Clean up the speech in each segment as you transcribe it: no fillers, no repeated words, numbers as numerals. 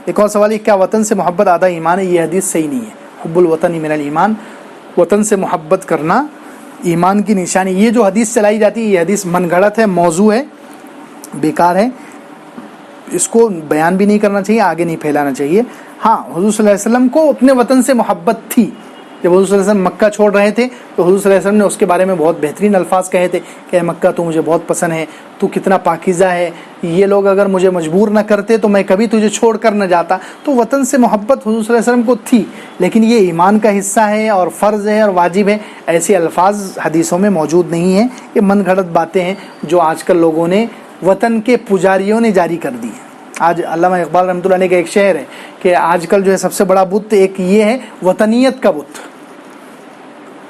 ایک اور سوال ہے کیا وطن سے محبت آدھا ایمان ہے؟ یہ حدیث صحیح نہیں ہے. حب الوطن من الایمان، وطن سے محبت کرنا ایمان کی نشانی. یہ جو حدیث چلائی جاتی ہے یہ حدیث من گھڑت ہے، موضوع ہے، بیکار ہے. اس کو بیان بھی نہیں کرنا چاہیے، آگے نہیں پھیلانا چاہیے. ہاں حضور صلی اللہ علیہ وسلم کو اپنے وطن سے محبت تھی. جب حضور صلی اللہ علیہ وسلم مکہ چھوڑ رہے تھے تو حضور صلی اللہ علیہ وسلم نے اس کے بارے میں بہت بہترین الفاظ کہے تھے کہ اے مکہ تو مجھے بہت پسند ہے، تو کتنا پاکیزہ ہے، یہ لوگ اگر مجھے مجبور نہ کرتے تو میں کبھی تجھے چھوڑ کر نہ جاتا. تو وطن سے محبت حضور صلی اللہ علیہ وسلم کو تھی، لیکن یہ ایمان کا حصہ ہے اور فرض ہے اور واجب ہے، ایسے الفاظ حدیثوں میں موجود نہیں ہیں. یہ من گھڑت باتیں ہیں جو آج کل لوگوں نے، وطن کے پجاریوں نے جاری کر دی ہیں. آج علامہ اقبال رحمۃ اللہ علیہ کا ایک شعر ہے کہ آج کل جو ہے سب سے بڑا بت ایک یہ ہے وطنیت کا بت.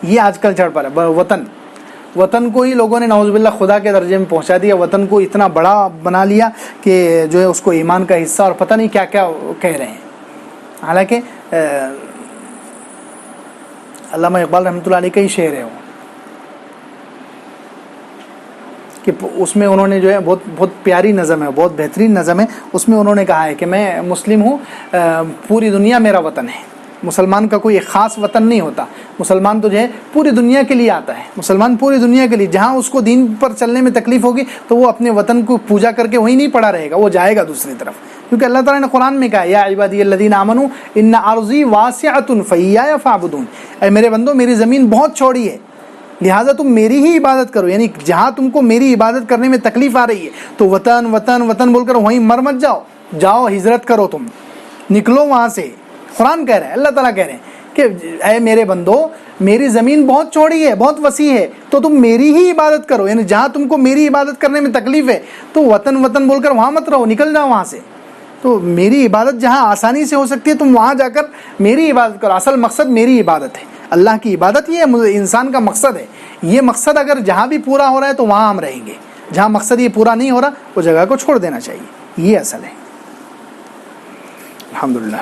یہ آج کل چڑھ پڑا وطن کو ہی لوگوں نے نعوذ باللہ خدا کے درجے میں پہنچا دیا. وطن کو اتنا بڑا بنا لیا کہ جو ہے اس کو ایمان کا حصہ اور پتہ نہیں کیا کیا کہہ رہے ہیں. حالانکہ علامہ اقبال رحمۃ اللہ علیہ کا ہی شعر ہے وہ کہ اس میں انہوں نے جو ہے بہت پیاری نظم ہے، بہت بہترین نظم ہے. اس میں انہوں نے کہا ہے کہ میں مسلم ہوں، پوری دنیا میرا وطن ہے. مسلمان کا کوئی ایک خاص وطن نہیں ہوتا، مسلمان تو جو ہے پوری دنیا کے لیے آتا ہے. مسلمان پوری دنیا کے لیے، جہاں اس کو دین پر چلنے میں تکلیف ہوگی تو وہ اپنے وطن کو پوجا کر کے وہیں نہیں پڑا رہے گا، وہ جائے گا دوسری طرف. کیونکہ اللہ تعالیٰ نے قرآن میں کہا یا عبادی الذین آمنوا ان ارضی واسعۃ فایایا فاعبدون، اے میرے بندو میری زمین بہت چوڑی ہے لہٰذا تم میری ہی عبادت کرو. یعنی جہاں تم کو میری عبادت کرنے میں تکلیف آ رہی ہے تو وطن وطن وطن بول کر وہیں مر مت جاؤ، ہجرت کرو، تم نکلو وہاں سے. قرآن کہہ رہے ہیں، اللہ تعالیٰ کہہ رہے ہیں کہ اے میرے بندو میری زمین بہت چوڑی ہے، بہت وسیع ہے، تو تم میری ہی عبادت کرو. یعنی جہاں تم کو میری عبادت کرنے میں تکلیف ہے تو وطن وطن بول کر وہاں مت رہو، نکل جاؤ وہاں سے. تو میری عبادت جہاں آسانی سے ہو سکتی ہے تم وہاں جا کر میری عبادت کرو. اصل مقصد میری عبادت ہے، اللہ کی عبادت یہ انسان کا مقصد ہے. یہ مقصد اگر جہاں بھی پورا ہو رہا ہے تو وہاں ہم رہیں گے، جہاں مقصد یہ پورا نہیں ہو رہا وہ جگہ کو چھوڑ دینا چاہیے. یہ اصل ہے. الحمدللہ.